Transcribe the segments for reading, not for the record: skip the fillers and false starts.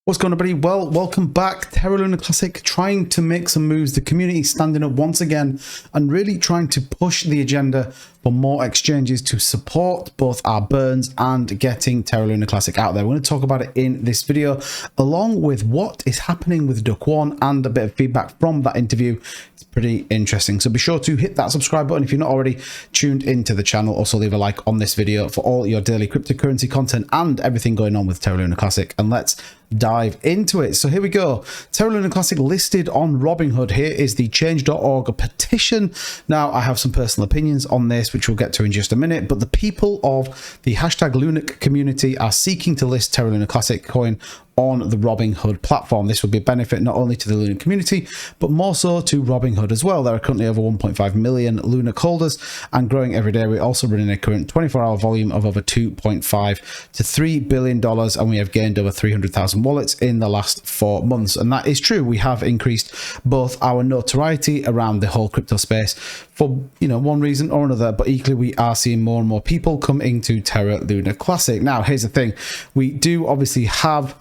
What's going on, everybody? Well, welcome back. Terra Luna Classic trying to make some moves. The community standing up once again and really trying to push the agenda for more exchanges to support both our burns and getting Terra Luna Classic out there. We're going to talk about it in this video, along with what is happening with Kwon and a bit of feedback from that interview. It's pretty interesting. So be sure to hit that subscribe button if you're not already tuned into the channel. Also leave a like on this video for all your daily cryptocurrency content and everything going on with Terra Luna Classic. And let's dive into it. So here we go. Terra Luna Classic listed on Robinhood. Here is the change.org petition. Now, I have some personal opinions on this, which we'll get to in just a minute, but the people of the hashtag Lunic community are seeking to list Terra Luna Classic coin on the Robinhood platform. This will be a benefit not only to the Luna community, but more so to Robinhood as well. There are currently over 1.5 million Luna holders and growing every day. We're also running a current 24-hour volume of over $2.5 to $3 billion, and we have gained over 300,000 wallets in the last 4 months. And that is true. We have increased both our notoriety around the whole crypto space for, one reason or another, but equally we are seeing more and more people come into Terra Luna Classic. Now, here's the thing. We do obviously have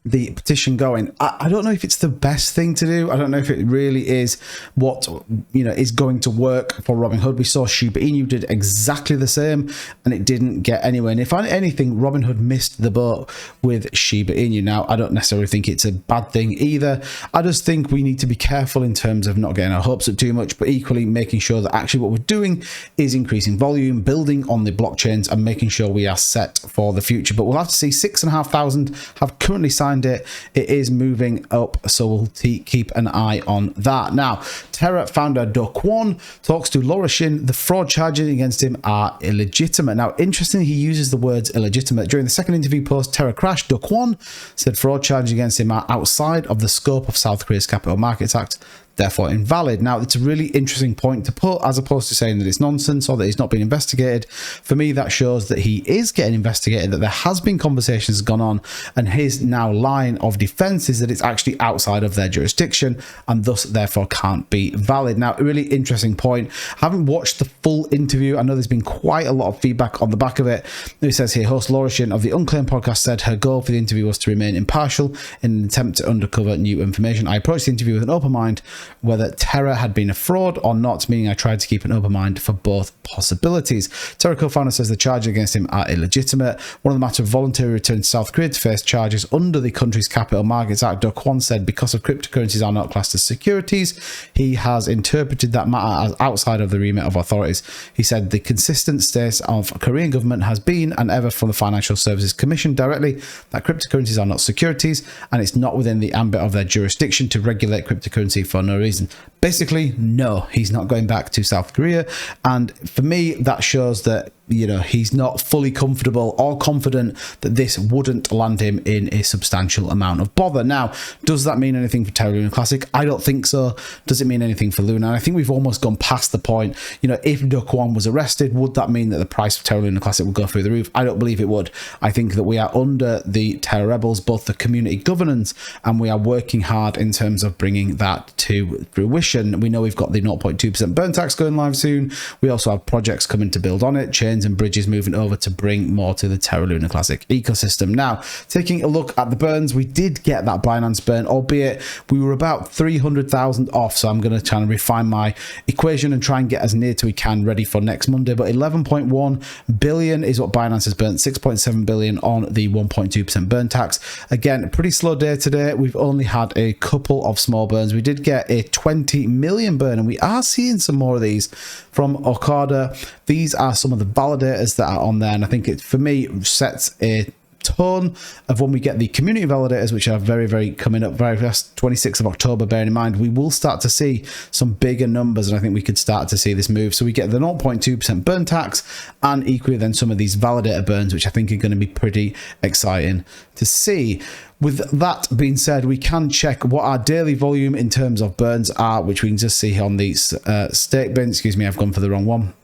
the petition going. I don't know if it's the best thing to do. I don't know if it really is what is going to work for Robinhood. We saw Shiba Inu did exactly the same and it didn't get anywhere. And if anything, Robinhood missed the boat with Shiba Inu. Now, I don't necessarily think it's a bad thing either. I just think we need to be careful in terms of not getting our hopes up too much, but equally making sure that actually what we're doing is increasing volume, building on the blockchains and making sure we are set for the future. But we'll have to see. 6,500 have currently signed it. It is moving up, so we'll keep an eye on that. Now, Terra founder Kwon talks to Laura Shin. The fraud charges against him are illegitimate. Now, interestingly, he uses the words illegitimate. During the second interview post Terra crash, Kwon said fraud charges against him are outside of the scope of South Korea's Capital Markets Act, therefore invalid. Now, it's a really interesting point to put, as opposed to saying that it's nonsense or that he's not being investigated. For me, that shows that he is getting investigated, that there has been conversations gone on, and his now line of defense is that it's actually outside of their jurisdiction and thus therefore can't be valid. Now, a really interesting point. I haven't watched the full interview. I know there's been quite a lot of feedback on the back of it. It says here, host Laura Shin of the Unclaimed podcast said her goal for the interview was to remain impartial in an attempt to uncover new information. I approached the interview with an open mind, whether Terra had been a fraud or not, meaning I tried to keep an open mind for both possibilities. Terra co-founder says the charges against him are illegitimate. One of the matter of voluntary return to South Korea to face charges under the country's Capital Markets Act. Kwon said because of cryptocurrencies are not classed as securities, he has interpreted that matter as outside of the remit of authorities. He said the consistent stance of Korean government has been and ever from the Financial Services Commission directly that cryptocurrencies are not securities and it's not within the ambit of their jurisdiction to regulate cryptocurrency for no reason. Basically, no, he's not going back to South Korea. And for me, that shows that he's not fully comfortable or confident that this wouldn't land him in a substantial amount of bother. Now, does that mean anything for Terra Luna Classic? I don't think so. Does it mean anything for Luna? And I think we've almost gone past the point. If Kwon was arrested, would that mean that the price of Terra Luna Classic would go through the roof? I don't believe it would. I think that we are under the Terra Rebels, both the community governance, and we are working hard in terms of bringing that to fruition. We know we've got the 0.2% burn tax going live soon. We also have projects coming to build on it, chains and bridges moving over to bring more to the Terra Luna Classic ecosystem. Now, taking a look at the burns, we did get that Binance burn, albeit we were about 300,000 off. So I'm going to try and refine my equation and try and get as near to we can ready for next Monday. But 11.1 billion is what Binance has burnt, 6.7 billion on the 1.2% burn tax. Again, pretty slow day today. We've only had a couple of small burns. We did get a 20 million burn, and we are seeing some more of these from Okada. These are some of the validators that are on there, and I think it, for me, sets a tone of when we get the community validators, which are very, very coming up very fast. 26th of October, bearing in mind, we will start to see some bigger numbers, and I think we could start to see this move. So we get the 0.2% burn tax and equally then some of these validator burns, which I think are going to be pretty exciting to see. With that being said, we can check what our daily volume in terms of burns are, which we can just see here on the stake bin. Excuse me, I've gone for the wrong one.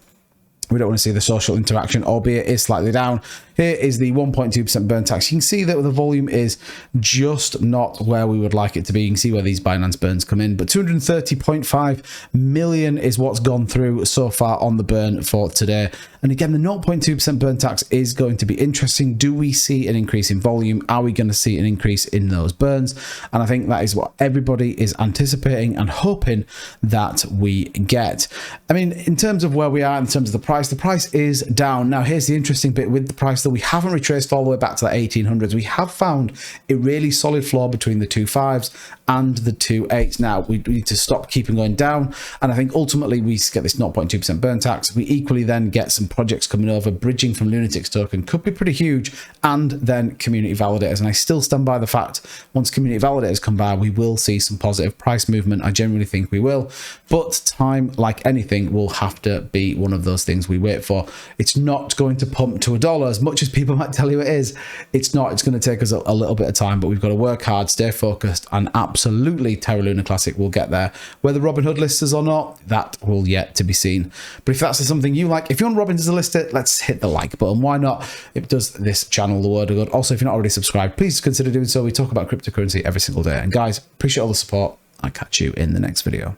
We don't want to see the social interaction, albeit it is slightly down. Here is the 1.2% burn tax. You can see that the volume is just not where we would like it to be. You can see where these Binance burns come in, but 230.5 million is what's gone through so far on the burn for today. And again, the 0.2% burn tax is going to be interesting. Do we see an increase in volume? Are we going to see an increase in those burns? And I think that is what everybody is anticipating and hoping that we get. I mean, in terms of where we are, in terms of the price is down. Now, here's the interesting bit with the price, that we haven't retraced all the way back to the 1800s. We have found a really solid floor between the 2.5s and the 2.8s. Now, we need to stop keeping going down. And I think ultimately we get this 0.2% burn tax. We equally then get some projects coming over, bridging from Lunatic's token could be pretty huge, and then community validators. And I still stand by the fact, once community validators come by, we will see some positive price movement. I genuinely think we will, but time, like anything, will have to be one of those things we wait for. It's not going to pump to $1 as much as people might tell you it is. It's not. It's going to take us a little bit of time, but we've got to work hard, stay focused, and absolutely Terra Luna Classic will get there. Whether Robinhood lists us or not, that will yet to be seen. But if that's something you like, if you want Robinhood to list it, let's hit the like button. Why not? It does this channel the world of good. Also, if you're not already subscribed, please consider doing so. We talk about cryptocurrency every single day. And guys, appreciate all the support. I'll catch you in the next video.